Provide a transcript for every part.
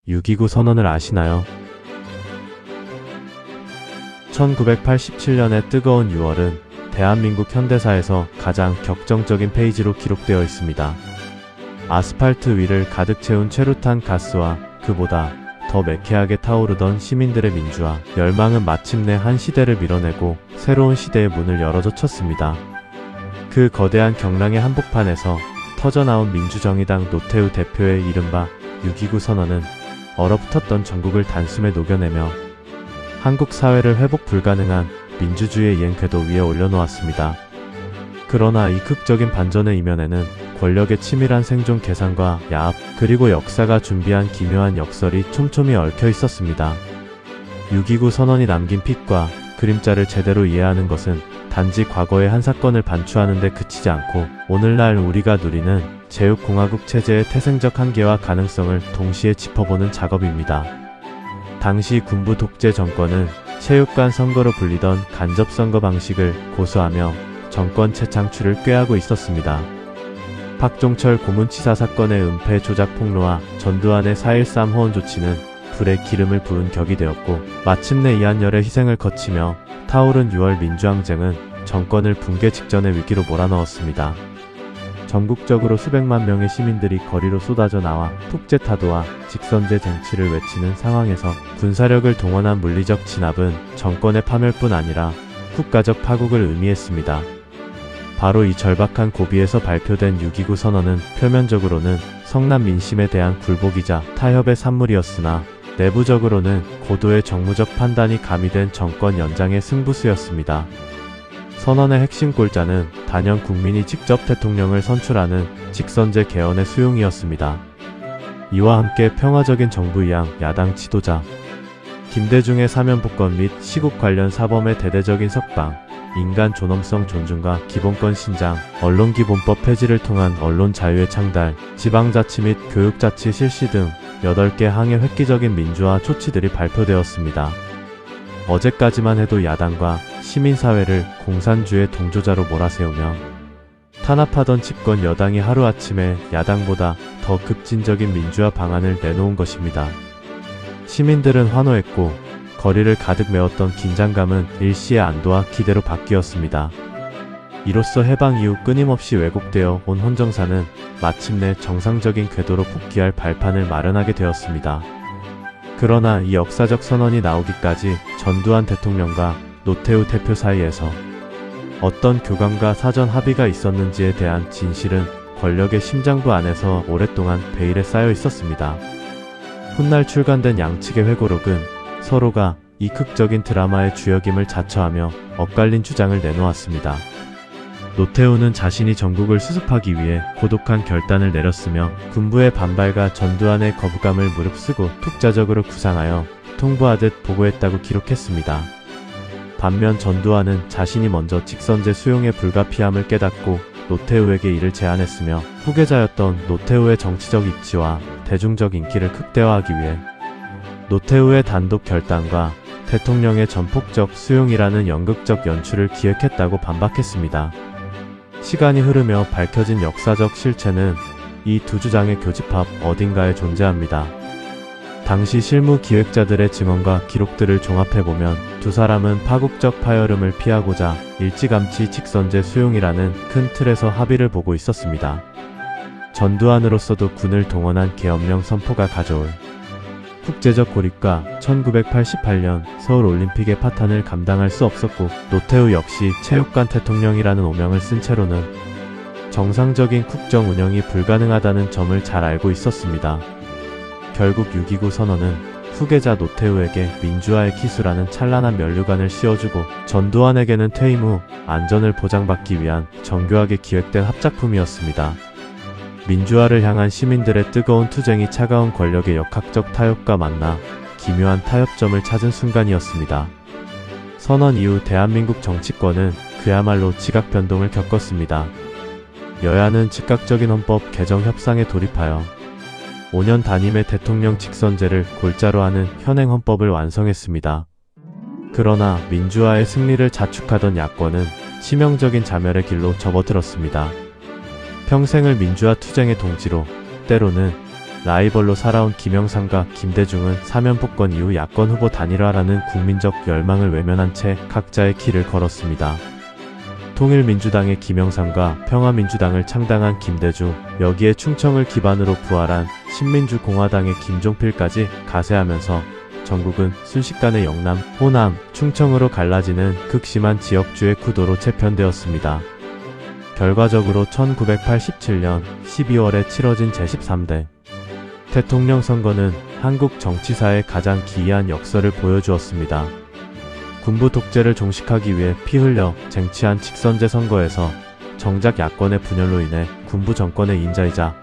6.29 선언을 아시나요? 1987년의 뜨거운 6월은 대한민국 현대사에서 가장 격정적인 페이지로 기록되어 있습니다. 아스팔트 위를 가득 채운 최루탄 가스와 그보다 더 매캐하게 타오르던 시민들의 민주화 열망은 마침내 한 시대를 밀어내고 새로운 시대의 문을 열어젖혔습니다. 그 거대한 경랑의 한복판에서 터져나온 민주정의당 노태우 대표의 이른바 6.29 선언은 얼어붙었던 전국을 단숨에 녹여내며 한국 사회를 회복 불가능한 민주주의의 이행 궤도 위에 올려놓았습니다. 그러나 이 극적인 반전의 이면에는 권력의 치밀한 생존 계산과 야합, 그리고 역사가 준비한 기묘한 역설이 촘촘히 얽혀 있었습니다. 6.29 선언이 남긴 빛과 그림자를 제대로 이해하는 것은 단지 과거의 한 사건을 반추하는 데 그치지 않고 오늘날 우리가 누리는 제육공화국 체제의 태생적 한계와 가능성을 동시에 짚어보는 작업입니다. 당시 군부 독재 정권은 체육관 선거로 불리던 간접선거 방식을 고수하며 정권 재창출을 꾀하고 있었습니다. 박종철 고문치사 사건의 은폐 조작 폭로와 전두환의 4.13 호언 조치는 불에 기름을 부은 격이 되었고 마침내 이한열의 희생을 거치며 타오른 6월 민주항쟁은 정권을 붕괴 직전의 위기로 몰아넣었습니다. 전국적으로 수백만 명의 시민들이 거리로 쏟아져 나와 tuk제타도와 직선제 쟁취를 외치는 상황에서 군사력을 동원한 물리적 진압은 정권의 파멸뿐 아니라 국가적 파국을 의미했습니다. 바로 이 절박한 고비에서 발표된 6.29 선언은 표면적으로는 성남 민심에 대한 굴복이자 타협의 산물이었으나 내부적으로는 고도의 정무적 판단이 가미된 정권 연장의 승부수였습니다. 선언의 핵심 골자는 단연 국민이 직접 대통령을 선출하는 직선제 개헌의 수용이었습니다. 이와 함께 평화적인 정부 이양 야당 지도자 김대중의 사면복권 및 시국 관련 사범의 대대적인 석방, 인간 존엄성 존중과 기본권 신장, 언론기본법 폐지를 통한 언론 자유의 창달, 지방자치 및 교육자치 실시 등 8개 항의 획기적인 민주화 조치들이 발표되었습니다. 어제까지만 해도 야당과 시민사회를 공산주의 동조자로 몰아세우며 탄압하던 집권 여당이 하루아침에 야당보다 더 급진적인 민주화 방안을 내놓은 것입니다. 시민들은 환호했고 거리를 가득 메웠던 긴장감은 일시의 안도와 기대로 바뀌었습니다. 이로써 해방 이후 끊임없이 왜곡되어 온 헌정사는 마침내 정상적인 궤도로 복귀할 발판을 마련하게 되었습니다. 그러나 이 역사적 선언이 나오기까지 전두환 대통령과 노태우 대표 사이에서 어떤 교감과 사전 합의가 있었는지에 대한 진실은 권력의 심장부 안에서 오랫동안 베일에 쌓여 있었습니다. 훗날 출간된 양측의 회고록은 서로가 이 극적인 드라마의 주역임을 자처하며 엇갈린 주장을 내놓았습니다. 노태우는 자신이 전국을 수습하기 위해 고독한 결단을 내렸으며 군부의 반발과 전두환의 거부감을 무릅쓰고 독자적으로 구상하여 통보하듯 보고했다고 기록했습니다. 반면 전두환은 자신이 먼저 직선제 수용의 불가피함을 깨닫고 노태우에게 이를 제안했으며 후계자였던 노태우의 정치적 입지와 대중적 인기를 극대화하기 위해 노태우의 단독 결단과 대통령의 전폭적 수용이라는 연극적 연출을 기획했다고 반박했습니다. 시간이 흐르며 밝혀진 역사적 실체는 이 두 주장의 교집합 어딘가에 존재합니다. 당시 실무 기획자들의 증언과 기록들을 종합해보면 두 사람은 파국적 파열음을 피하고자 일찌감치 직선제 수용이라는 큰 틀에서 합의를 보고 있었습니다. 전두환으로서도 군을 동원한 계엄령 선포가 가져올 국제적 고립과 1988년 서울올림픽의 파탄을 감당할 수 없었고 노태우 역시 체육관 대통령이라는 오명을 쓴 채로는 정상적인 국정 운영이 불가능하다는 점을 잘 알고 있었습니다. 결국 6.29 선언은 후계자 노태우에게 민주화의 기수라는 찬란한 면류관을 씌워주고 전두환에게는 퇴임 후 안전을 보장받기 위한 정교하게 기획된 합작품이었습니다. 민주화를 향한 시민들의 뜨거운 투쟁이 차가운 권력의 역학적 타협과 만나 기묘한 타협점을 찾은 순간이었습니다. 선언 이후 대한민국 정치권은 그야말로 지각 변동을 겪었습니다. 여야는 즉각적인 헌법 개정 협상에 돌입하여 5년 단임의 대통령 직선제를 골자로 하는 현행 헌법을 완성했습니다. 그러나 민주화의 승리를 자축하던 야권은 치명적인 자멸의 길로 접어들었습니다. 평생을 민주화 투쟁의 동지로 때로는 라이벌로 살아온 김영삼과 김대중은 사면 복권 이후 야권 후보 단일화라는 국민적 열망을 외면한 채 각자의 길을 걸었습니다. 통일민주당의 김영삼과 평화민주당을 창당한 김대중, 여기에 충청을 기반으로 부활한 신민주공화당의 김종필까지 가세하면서 전국은 순식간에 영남, 호남, 충청으로 갈라지는 극심한 지역주의 구도로 재편되었습니다. 결과적으로 1987년 12월에 치러진 제13대 대통령 선거는 한국 정치사의 가장 기이한 역설을 보여주었습니다. 군부 독재를 종식하기 위해 피 흘려 쟁취한 직선제 선거에서 정작 야권의 분열로 인해 군부 정권의 인자이자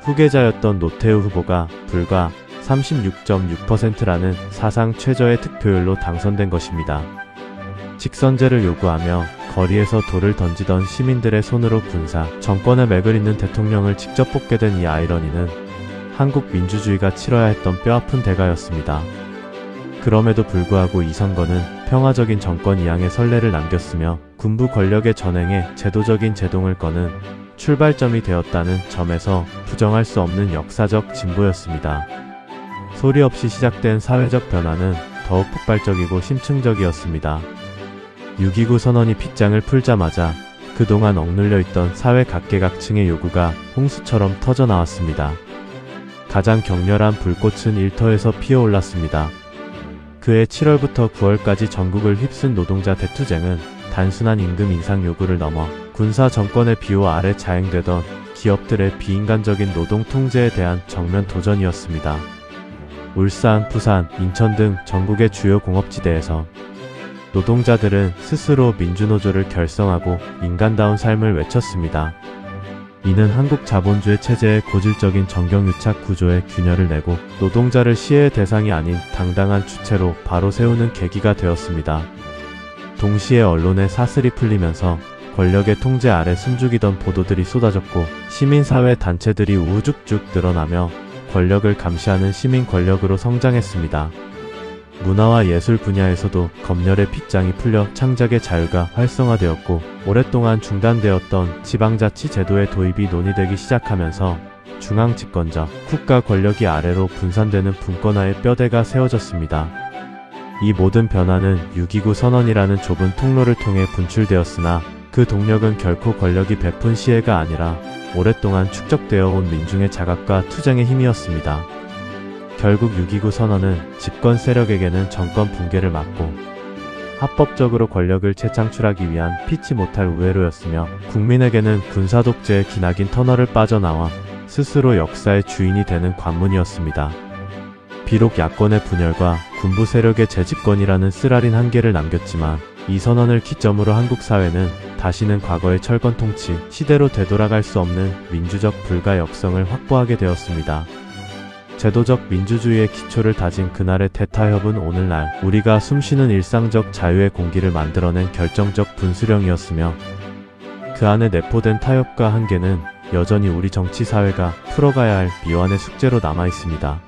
후계자였던 노태우 후보가 불과 36.6%라는 사상 최저의 득표율로 당선된 것입니다. 직선제를 요구하며 거리에서 돌을 던지던 시민들의 손으로 군사, 정권의 맥을 잇는 대통령을 직접 뽑게 된 이 아이러니는 한국 민주주의가 치러야 했던 뼈아픈 대가였습니다. 그럼에도 불구하고 이 선거는 평화적인 정권 이양의 선례를 남겼으며 군부 권력의 전횡에 제도적인 제동을 거는 출발점이 되었다는 점에서 부정할 수 없는 역사적 진보였습니다. 소리 없이 시작된 사회적 변화는 더욱 폭발적이고 심층적이었습니다. 6.29 선언이 빗장을 풀자마자 그동안 억눌려 있던 사회 각계각층의 요구가 홍수처럼 터져나왔습니다. 가장 격렬한 불꽃은 일터에서 피어올랐습니다. 그해 7월부터 9월까지 전국을 휩쓴 노동자 대투쟁은 단순한 임금 인상 요구를 넘어 군사 정권의 비호 아래 자행되던 기업들의 비인간적인 노동 통제에 대한 정면 도전이었습니다. 울산, 부산, 인천 등 전국의 주요 공업지대에서 노동자들은 스스로 민주노조를 결성하고 인간다운 삶을 외쳤습니다. 이는 한국 자본주의 체제의 고질적인 정경유착 구조에 균열을 내고 노동자를 시혜의 대상이 아닌 당당한 주체로 바로 세우는 계기가 되었습니다. 동시에 언론의 사슬이 풀리면서 권력의 통제 아래 숨죽이던 보도들이 쏟아졌고 시민사회 단체들이 우후죽죽 늘어나며 권력을 감시하는 시민 권력으로 성장했습니다. 문화와 예술 분야에서도 검열의 빗장이 풀려 창작의 자유가 활성화되었고 오랫동안 중단되었던 지방자치 제도의 도입이 논의되기 시작하면서 중앙집권자, 국가 권력이 아래로 분산되는 분권화의 뼈대가 세워졌습니다. 이 모든 변화는 6.29 선언이라는 좁은 통로를 통해 분출되었으나 그 동력은 결코 권력이 베푼 시혜가 아니라 오랫동안 축적되어 온 민중의 자각과 투쟁의 힘이었습니다. 결국 6.29 선언은 집권 세력에게는 정권 붕괴를 막고 합법적으로 권력을 재창출하기 위한 피치 못할 우회로였으며 국민에게는 군사독재의 기나긴 터널을 빠져나와 스스로 역사의 주인이 되는 관문이었습니다. 비록 야권의 분열과 군부 세력의 재집권이라는 쓰라린 한계를 남겼지만 이 선언을 기점으로 한국 사회는 다시는 과거의 철권 통치 시대로 되돌아갈 수 없는 민주적 불가역성을 확보하게 되었습니다. 제도적 민주주의의 기초를 다진 그날의 대타협은 오늘날 우리가 숨쉬는 일상적 자유의 공기를 만들어낸 결정적 분수령이었으며 그 안에 내포된 타협과 한계는 여전히 우리 정치 사회가 풀어가야 할 미완의 숙제로 남아 있습니다.